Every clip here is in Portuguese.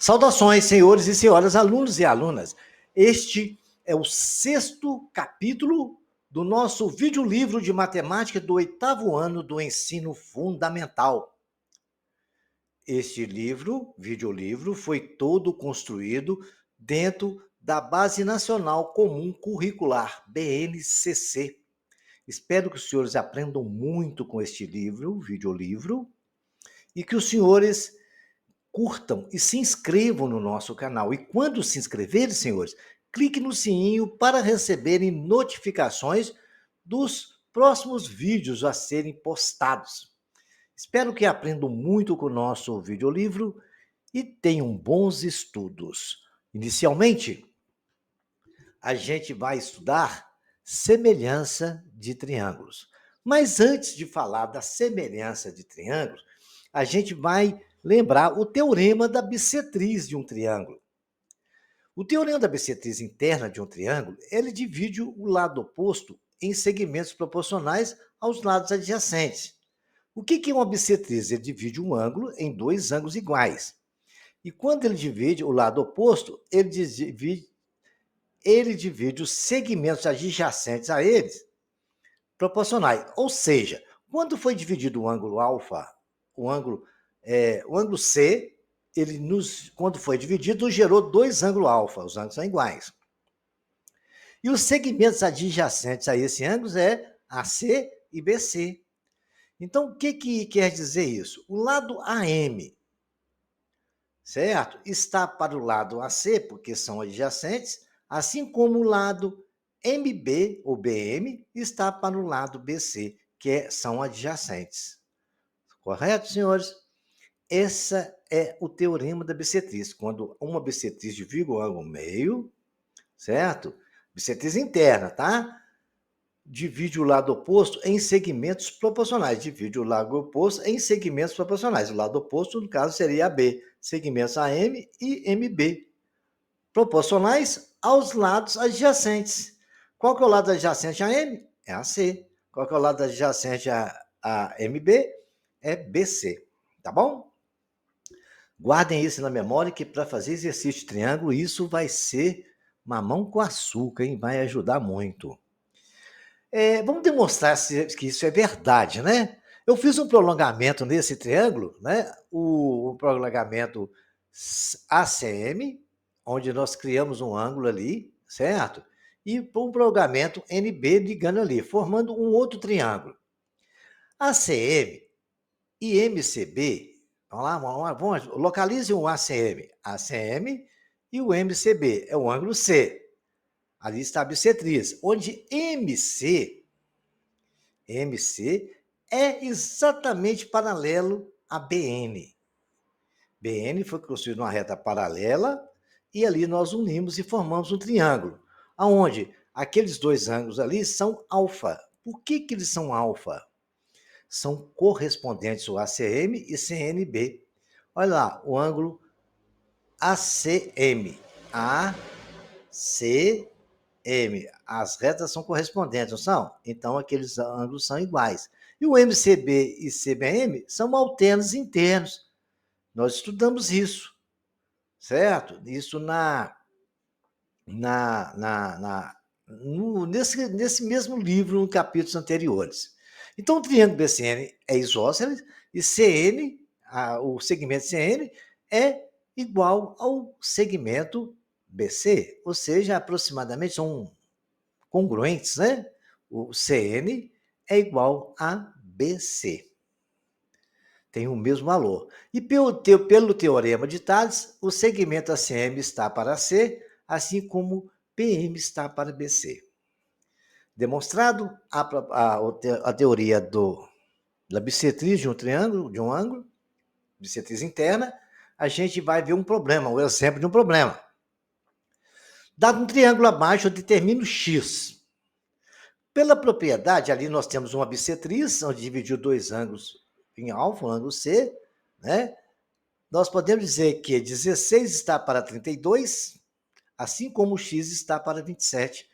Saudações, senhores e senhoras, alunos e alunas. Este é o sexto capítulo do nosso videolivro de matemática do 8º ano do ensino fundamental. Este videolivro, foi todo construído dentro da Base Nacional Comum Curricular, BNCC. Espero que os senhores aprendam muito com este videolivro, e que os senhores curtam e se inscrevam no nosso canal. E quando se inscreverem, senhores, clique no sininho para receberem notificações dos próximos vídeos a serem postados. Espero que aprendam muito com o nosso videolivro e tenham bons estudos. Inicialmente, a gente vai estudar semelhança de triângulos. Mas antes de falar da semelhança de triângulos, a gente vai lembrar o teorema da bissetriz de um triângulo. O teorema da bissetriz interna de um triângulo, ele divide o lado oposto em segmentos proporcionais aos lados adjacentes. O que é uma bissetriz? Ele divide um ângulo em dois ângulos iguais. E quando ele divide o lado oposto, ele divide os segmentos adjacentes a eles proporcionais. Ou seja, quando foi dividido o ângulo alfa, o ângulo C, quando foi dividido, gerou dois ângulos alfa, os ângulos são iguais. E os segmentos adjacentes a esse ângulo é AC e BC. Então, o que quer dizer isso? O lado AM, certo? Está para o lado AC, porque são adjacentes, assim como o lado MB, ou BM, está para o lado BC, que são adjacentes. Correto, senhores? Esse é o teorema da bissetriz. Quando uma bissetriz divide o ângulo meio, certo? Bissetriz interna, tá? Divide o lado oposto em segmentos proporcionais. Divide o lado oposto em segmentos proporcionais. O lado oposto, no caso, seria AB. Segmentos AM e MB. Proporcionais aos lados adjacentes. Qual que é o lado adjacente a AM? É AC. Qual que é o lado adjacente a MB? É BC. Tá bom? Guardem isso na memória, que para fazer exercício de triângulo, isso vai ser mamão com açúcar, hein? Vai ajudar muito. Vamos demonstrar que isso é verdade, né? Eu fiz um prolongamento nesse triângulo, né? O prolongamento ACM, onde nós criamos um ângulo ali, certo? E um prolongamento NB ligando ali, formando um outro triângulo. ACM e MCB, vamos localize o ACM. ACM e o MCB é o ângulo C. Ali está a bissetriz, onde MC é exatamente paralelo a BN. BN foi construído numa reta paralela e ali nós unimos e formamos um triângulo, aonde aqueles dois ângulos ali são alfa. Por que eles são alfa? São correspondentes ao ACM e CNB. Olha lá, o ângulo ACM. As retas são correspondentes, não são? Então, aqueles ângulos são iguais. E o MCB e CBM são alternos internos. Nós estudamos isso, certo? Isso nesse mesmo livro, em capítulos anteriores. Então, o triângulo BCN é isósceles e CN, o segmento CN, é igual ao segmento BC, ou seja, aproximadamente são congruentes, né? O CN é igual a BC. Tem o mesmo valor. E pelo teorema de Tales, o segmento ACM está para C, assim como PM está para BC. Demonstrado a teoria da bissetriz de um triângulo, de um ângulo, bissetriz interna, a gente vai ver um problema, o exemplo de um problema. Dado um triângulo abaixo, eu determino X. Pela propriedade, ali nós temos uma bissetriz, onde dividiu dois ângulos em alfa, um ângulo C, né? Nós podemos dizer que 16 está para 32, assim como x está para 27.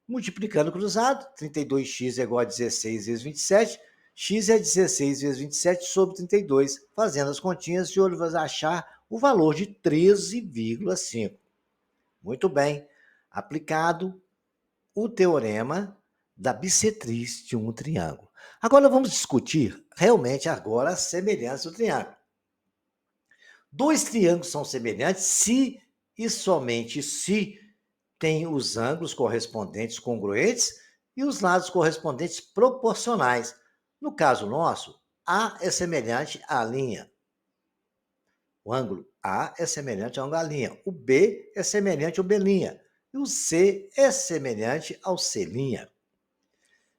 Multiplicando cruzado, 32x é igual a 16 vezes 27, x é 16 vezes 27 sobre 32. Fazendo as continhas, o senhor vai achar o valor de 13,5. Muito bem. Aplicado o teorema da bissetriz de um triângulo. Agora vamos discutir realmente agora as semelhanças do triângulo. Dois triângulos são semelhantes se e somente se têm os ângulos correspondentes congruentes e os lados correspondentes proporcionais. No caso nosso, A é semelhante à linha. O ângulo A é semelhante ao ângulo A'. O B é semelhante ao B'. E o C é semelhante ao C'.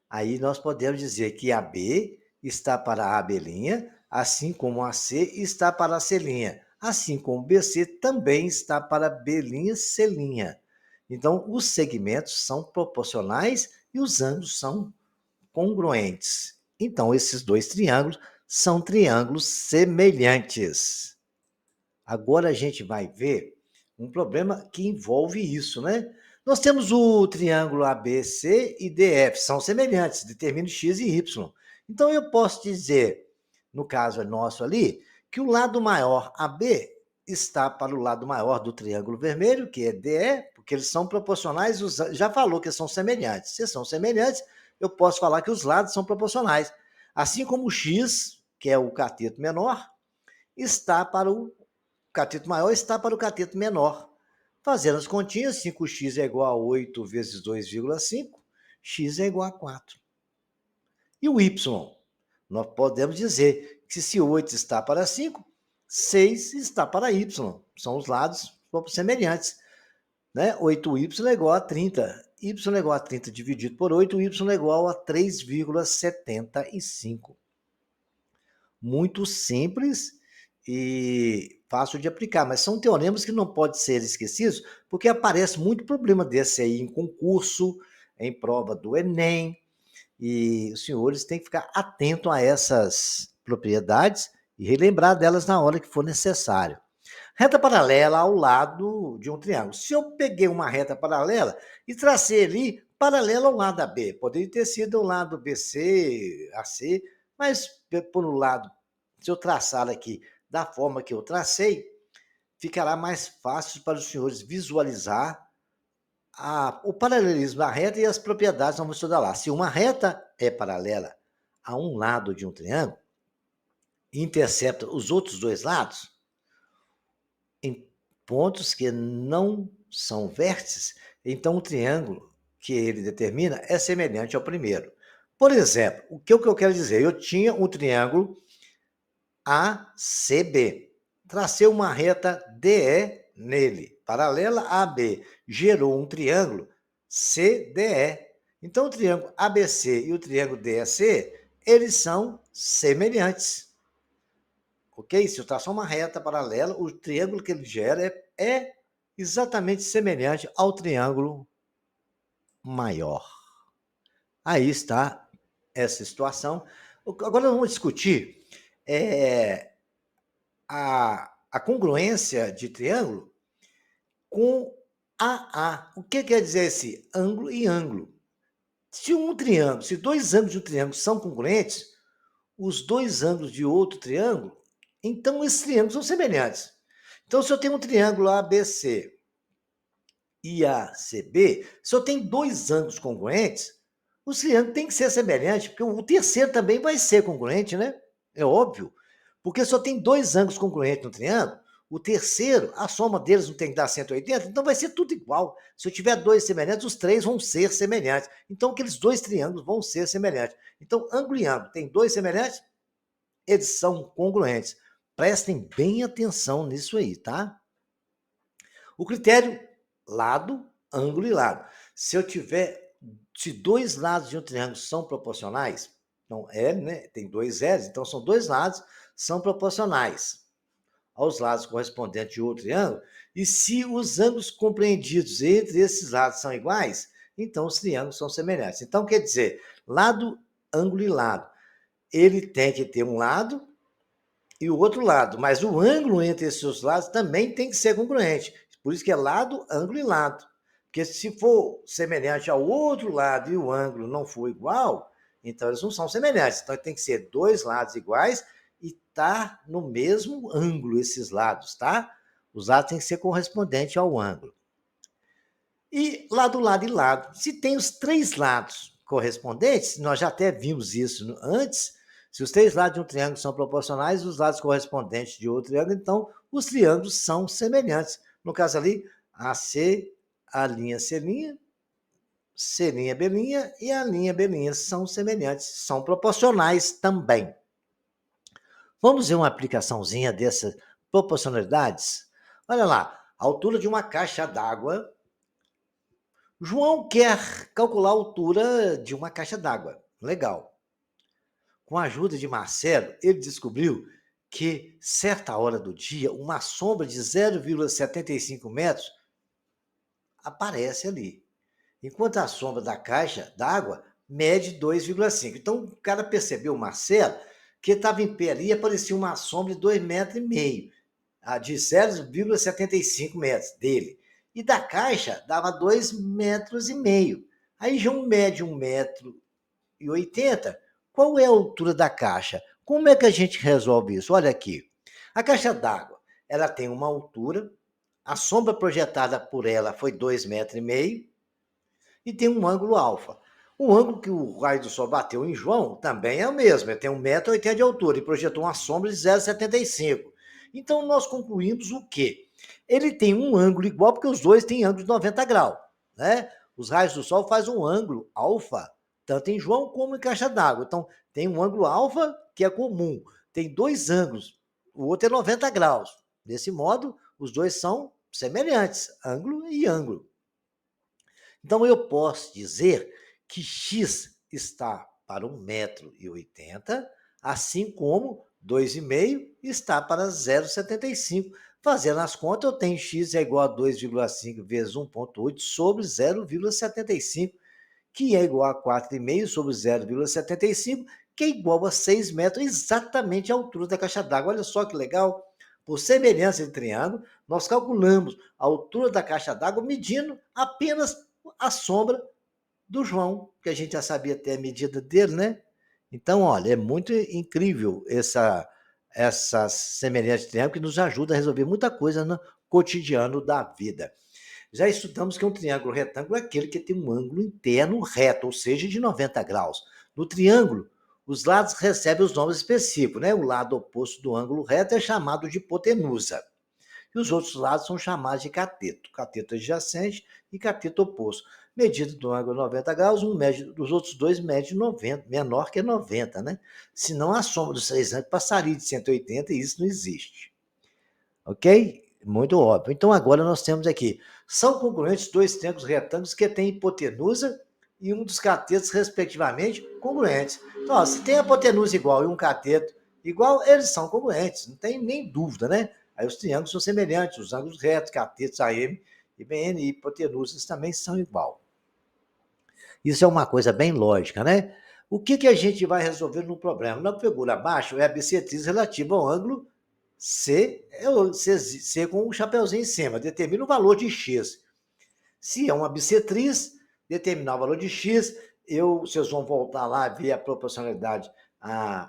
Aí nós podemos dizer que a B está para a AB', assim como a C está para a C', assim como o BC também está para B'C'. Então, os segmentos são proporcionais e os ângulos são congruentes. Então, esses dois triângulos são triângulos semelhantes. Agora a gente vai ver um problema que envolve isso, né? Nós temos o triângulo ABC e DF, são semelhantes, determinam x e y. Então eu posso dizer, no caso nosso ali, que o lado maior AB está para o lado maior do triângulo vermelho, que é DE, porque eles são proporcionais, já falou que são semelhantes. Se são semelhantes, eu posso falar que os lados são proporcionais. Assim como o x, que é o cateto menor, está para o cateto maior está para o cateto menor. Fazendo as continhas, 5x é igual a 8 vezes 2,5, x é igual a 4. E o y? Nós podemos dizer que se 8 está para 5, 6 está para y. São os lados semelhantes. Né? 8y é igual a 30. Y é igual a 30 dividido por 8, y é igual a 3,75. Muito simples e fácil de aplicar, mas são teoremas que não podem ser esquecidos, porque aparece muito problema desse aí em concurso, em prova do Enem, e os senhores têm que ficar atentos a essas propriedades e relembrar delas na hora que for necessário. Reta paralela ao lado de um triângulo. Se eu peguei uma reta paralela e tracei ali paralela ao lado AB, poderia ter sido o lado BC, AC, mas por um lado, se eu traçar aqui da forma que eu tracei, ficará mais fácil para os senhores visualizar o paralelismo da reta e as propriedades, vamos estudar lá. Se uma reta é paralela a um lado de um triângulo e intercepta os outros dois lados, em pontos que não são vértices, então o triângulo que ele determina é semelhante ao primeiro. Por exemplo, o que eu quero dizer? Eu tinha um triângulo ACB. Tracei uma reta DE nele, paralela a AB. Gerou um triângulo CDE. Então, o triângulo ABC e o triângulo DEC, eles são semelhantes. Ok? Se eu traçar uma reta paralela, o triângulo que ele gera é exatamente semelhante ao triângulo maior. Aí está essa situação. Agora vamos discutir a congruência de triângulo com AA. O que quer dizer esse ângulo e ângulo? Se dois ângulos de um triângulo são congruentes, os dois ângulos de outro triângulo, então esses triângulos são semelhantes. Então, se eu tenho um triângulo ABC e ACB, se eu tenho dois ângulos congruentes, os triângulos têm que ser semelhantes, porque o terceiro também vai ser congruente, né? É óbvio. Porque só tem dois ângulos congruentes no triângulo, o terceiro, a soma deles não tem que dar 180, então vai ser tudo igual. Se eu tiver dois semelhantes, os três vão ser semelhantes. Então, aqueles dois triângulos vão ser semelhantes. Então, ângulo e ângulo, tem dois semelhantes? Eles são congruentes. Prestem bem atenção nisso aí, tá? O critério lado, ângulo e lado. Se dois lados de um triângulo são proporcionais, então L, né, tem dois L's, então são dois lados, são proporcionais aos lados correspondentes de outro triângulo, e se os ângulos compreendidos entre esses lados são iguais, então os triângulos são semelhantes. Então, quer dizer, lado, ângulo e lado. Ele tem que ter um lado e o outro lado, mas o ângulo entre esses lados também tem que ser congruente. Por isso que é lado, ângulo e lado. Porque se for semelhante ao outro lado e o ângulo não for igual, então eles não são semelhantes. Então tem que ser dois lados iguais e estar no mesmo ângulo esses lados, tá? Os lados têm que ser correspondentes ao ângulo. E lado e lado. Se tem os três lados correspondentes, nós já até vimos isso antes, se os três lados de um triângulo são proporcionais, os lados correspondentes de outro triângulo, então os triângulos são semelhantes. No caso ali, AC, a linha C', C', B' e a linha B' são semelhantes, são proporcionais também. Vamos ver uma aplicaçãozinha dessas proporcionalidades? Olha lá, a altura de uma caixa d'água. João quer calcular a altura de uma caixa d'água. Legal. Com a ajuda de Marcelo, ele descobriu que, certa hora do dia, uma sombra de 0,75 metros aparece ali, enquanto a sombra da caixa d'água mede 2,5. Então, o cara percebeu, Marcelo, que estava em pé ali e aparecia uma sombra de 2,5 metros, de 0,75 metros dele. E da caixa dava 2,5 metros. Aí João mede 1,80 m. Qual é a altura da caixa? Como é que a gente resolve isso? Olha aqui. A caixa d'água, ela tem uma altura, a sombra projetada por ela foi 2,5 metros e tem um ângulo alfa. O ângulo que o raio do sol bateu em João também é o mesmo, ele tem 1,80 m de altura e projetou uma sombra de 0,75. Então, nós concluímos o quê? Ele tem um ângulo igual, porque os dois têm ângulo de 90 graus. Né? Os raios do sol fazem um ângulo alfa, tanto em João como em caixa d'água. Então, tem um ângulo alfa, que é comum. Tem dois ângulos, o outro é 90 graus. Desse modo, os dois são semelhantes, ângulo e ângulo. Então, eu posso dizer que x está para 1,80 m, assim como 2,5 está para 0,75. Fazendo as contas, eu tenho x é igual a 2,5 vezes 1,8 sobre 0,75, que é igual a 4,5 sobre 0,75, que é igual a 6 metros, exatamente a altura da caixa d'água. Olha só que legal. Por semelhança de triângulo, nós calculamos a altura da caixa d'água medindo apenas a sombra do João, que a gente já sabia até a medida dele, né? Então, olha, é muito incrível essa semelhança de triângulo que nos ajuda a resolver muita coisa no cotidiano da vida. Já estudamos que um triângulo retângulo é aquele que tem um ângulo interno reto, ou seja, de 90 graus. No triângulo, os lados recebem os nomes específicos, né? O lado oposto do ângulo reto é chamado de hipotenusa. E os outros lados são chamados de cateto. Cateto adjacente e cateto oposto. Medida do ângulo 90 graus, os outros dois mede 90, menor que 90, né? Senão a soma dos três ângulos passaria de 180 e isso não existe. Ok? Muito óbvio. Então, agora nós temos aqui, são congruentes dois triângulos retângulos que têm hipotenusa e um dos catetos, respectivamente, congruentes. Então, ó, se tem a hipotenusa igual e um cateto igual, eles são congruentes, não tem nem dúvida, né? Aí os triângulos são semelhantes, os ângulos retos, catetos AM e BN e hipotenusas também são igual. Isso é uma coisa bem lógica, né? O que a gente vai resolver no problema? Na figura abaixo é a bissetriz relativa ao ângulo C, C com um chapeuzinho em cima, determina o valor de X. Se é uma bissetriz, determinar o valor de X, vocês vão voltar lá ver a proporcionalidade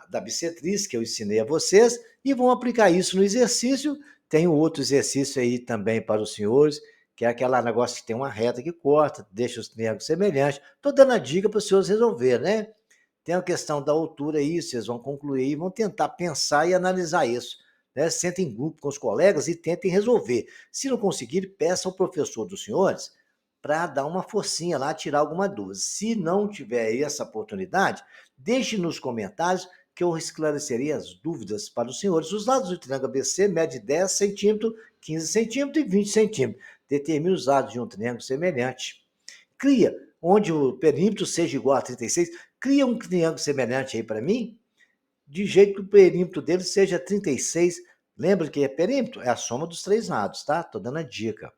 da bissetriz que eu ensinei a vocês e vão aplicar isso no exercício. Tem outro exercício aí também para os senhores, que é aquele negócio que tem uma reta que corta, deixa os triângulos semelhantes. Estou dando a dica para os senhores resolver, né? Tem a questão da altura aí, vocês vão concluir e vão tentar pensar e analisar isso. Né? Sentem em grupo com os colegas e tentem resolver. Se não conseguir, peça ao professor dos senhores para dar uma forcinha lá, tirar alguma dúvida. Se não tiver essa oportunidade, deixe nos comentários que eu esclarecerei as dúvidas para os senhores. Os lados do triângulo ABC mede 10 centímetros, 15 centímetros e 20 centímetros. Determine os lados de um triângulo semelhante. Cria, onde o perímetro seja igual a 36, cria um triângulo semelhante aí para mim, de jeito que o perímetro dele seja 36. Lembra que é perímetro? É a soma dos três lados, tá? Estou dando a dica.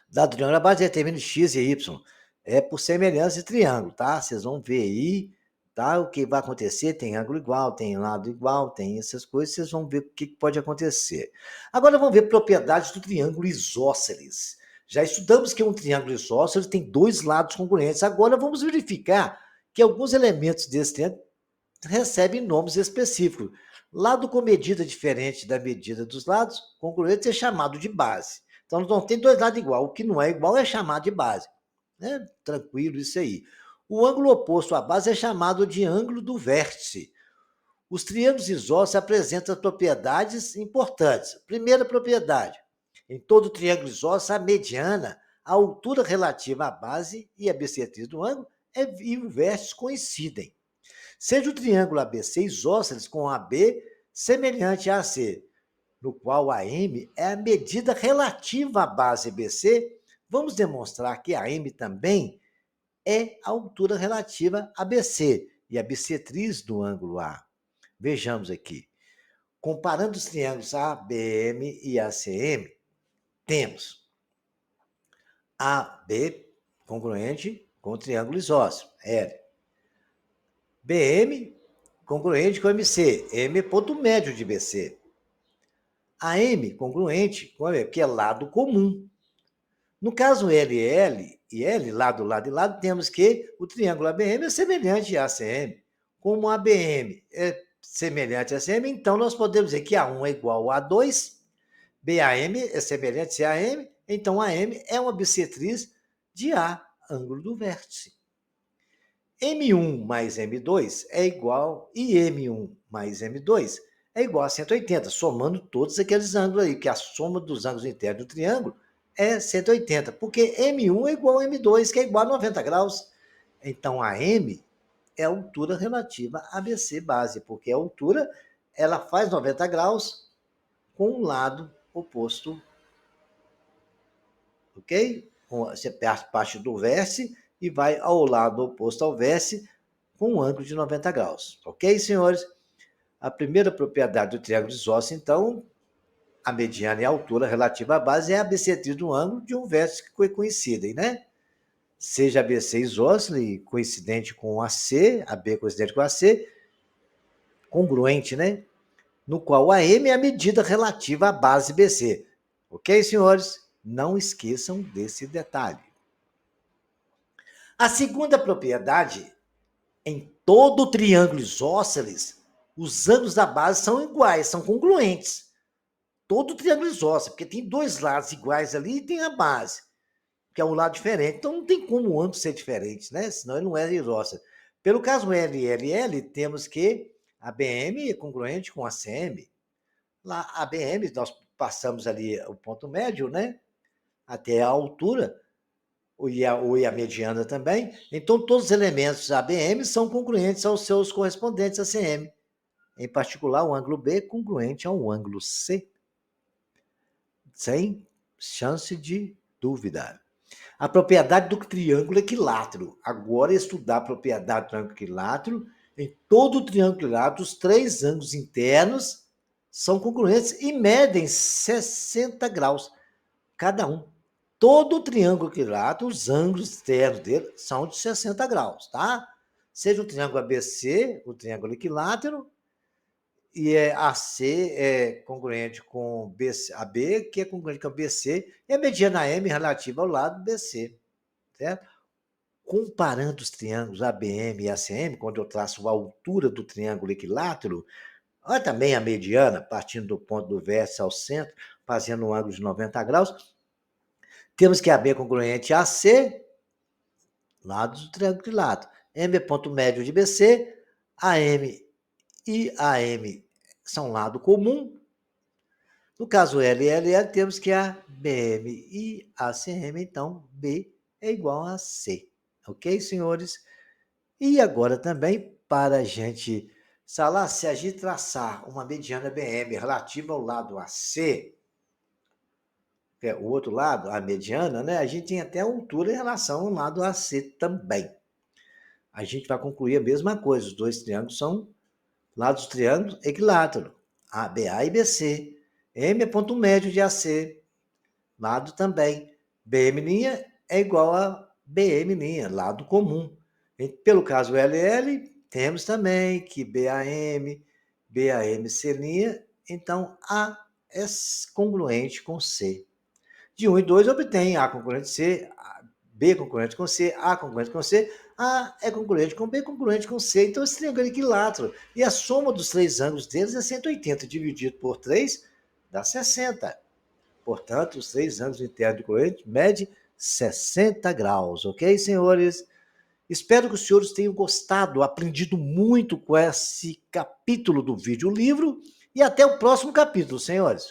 Dado triângulo, a base determina x e y. É por semelhança de triângulo, tá? Vocês vão ver aí, tá? O que vai acontecer, tem ângulo igual, tem lado igual, tem essas coisas, vocês vão ver o que pode acontecer. Agora vamos ver propriedades do triângulo isósceles. Já estudamos que um triângulo isósceles tem dois lados congruentes. Agora vamos verificar que alguns elementos desse triângulo recebem nomes específicos. Lado com medida diferente da medida dos lados, congruente é chamado de base. Então, não tem dois lados igual. O que não é igual é chamado de base. Tranquilo isso aí. O ângulo oposto à base é chamado de ângulo do vértice. Os triângulos isósceles apresentam propriedades importantes. Primeira propriedade: em todo triângulo isósceles, a mediana, a altura relativa à base e a bissetriz do ângulo e o vértice coincidem. Seja o triângulo ABC isósceles com AB semelhante a AC, no qual a M é a medida relativa à base BC, vamos demonstrar que a M também é a altura relativa a BC e a bissetriz do ângulo A. Vejamos aqui. Comparando os triângulos ABM e ACM, temos AB congruente com o triângulo isósceles, L. BM congruente com MC, M é ponto médio de BC. AM congruente com M, que é lado comum. No caso LL e L, lado e lado, temos que o triângulo ABM é semelhante a ACM. Como a ABM é semelhante a ACM, então nós podemos dizer que A1 é igual a A2, BAM é semelhante a AM, então AM é uma bissetriz de A, ângulo do vértice. M1 mais M2 é igual, e M1 mais M2 é igual a 180, somando todos aqueles ângulos aí, que a soma dos ângulos internos do triângulo é 180, porque M1 é igual a M2, que é igual a 90 graus. Então, a M é a altura relativa a BC base, porque a altura ela faz 90 graus com o lado oposto, ok? Você parte do vértice e vai ao lado oposto ao vértice com um ângulo de 90 graus, ok, senhores? A primeira propriedade do triângulo isósceles, então, a mediana e a altura relativa à base é a bissetriz do ângulo de um vértice que coincidem, né? Seja a BC isósceles coincidente com AC, a B coincidente com AC, congruente, né? No qual a M é a medida relativa à base BC. Ok, senhores? Não esqueçam desse detalhe. A segunda propriedade, em todo o triângulo isósceles, os ângulos da base são iguais, são congruentes. Todo o triângulo isósceles, porque tem dois lados iguais ali e tem a base, que é um lado diferente. Então não tem como o ângulo ser diferente, né? Senão ele não é isósceles. Pelo caso LLL, temos que a BM é congruente com a CM. Lá, a BM, nós passamos ali o ponto médio, né? Até a altura, e a mediana também. Então, todos os elementos ABM são congruentes aos seus correspondentes ACM. Em particular, o ângulo B congruente ao ângulo C. Sem chance de dúvida. A propriedade do triângulo equilátero. Agora, estudar a propriedade do triângulo equilátero. Em todo o triângulo equilátero, os três ângulos internos são congruentes e medem 60 graus cada um. Todo o triângulo equilátero, os ângulos externos dele são de 60 graus, tá? Seja o triângulo ABC, o triângulo equilátero, e AC é congruente com BC, AB, que é congruente com a BC, e a mediana M relativa ao lado BC, certo? Comparando os triângulos ABM e ACM, quando eu traço a altura do triângulo equilátero, olha também a mediana, partindo do ponto do vértice ao centro, fazendo um ângulo de 90 graus, temos que AB é congruente a AC, lado do triângulo equilátero. M é ponto médio de BC, AM e AM são lado comum. No caso LLL, temos que a BM e ACM, então B é igual a C. Ok, senhores? E agora também, para a gente falar, se a gente traçar uma mediana BM relativa ao lado AC, que é o outro lado, a mediana, né? A gente tem até altura em relação ao lado AC também. A gente vai concluir a mesma coisa. Os dois triângulos são lados dos triângulos equiláteros. BA e BC. M é ponto médio de AC. Lado também. BM' é igual a BM', lado comum. Pelo caso LL, temos também que BAM, BAMC', então A é congruente com C. De 1 e 2 obtém A congruente C, B congruente com C, A congruente com C, A é congruente com B, congruente com C. Então, esse triângulo é equilátero. E a soma dos três ângulos deles é 180, dividido por 3 dá 60. Portanto, os três ângulos internos de congruente medem 60 graus, ok, senhores? Espero que os senhores tenham gostado, aprendido muito com esse capítulo do vídeo livro, e até o próximo capítulo, senhores.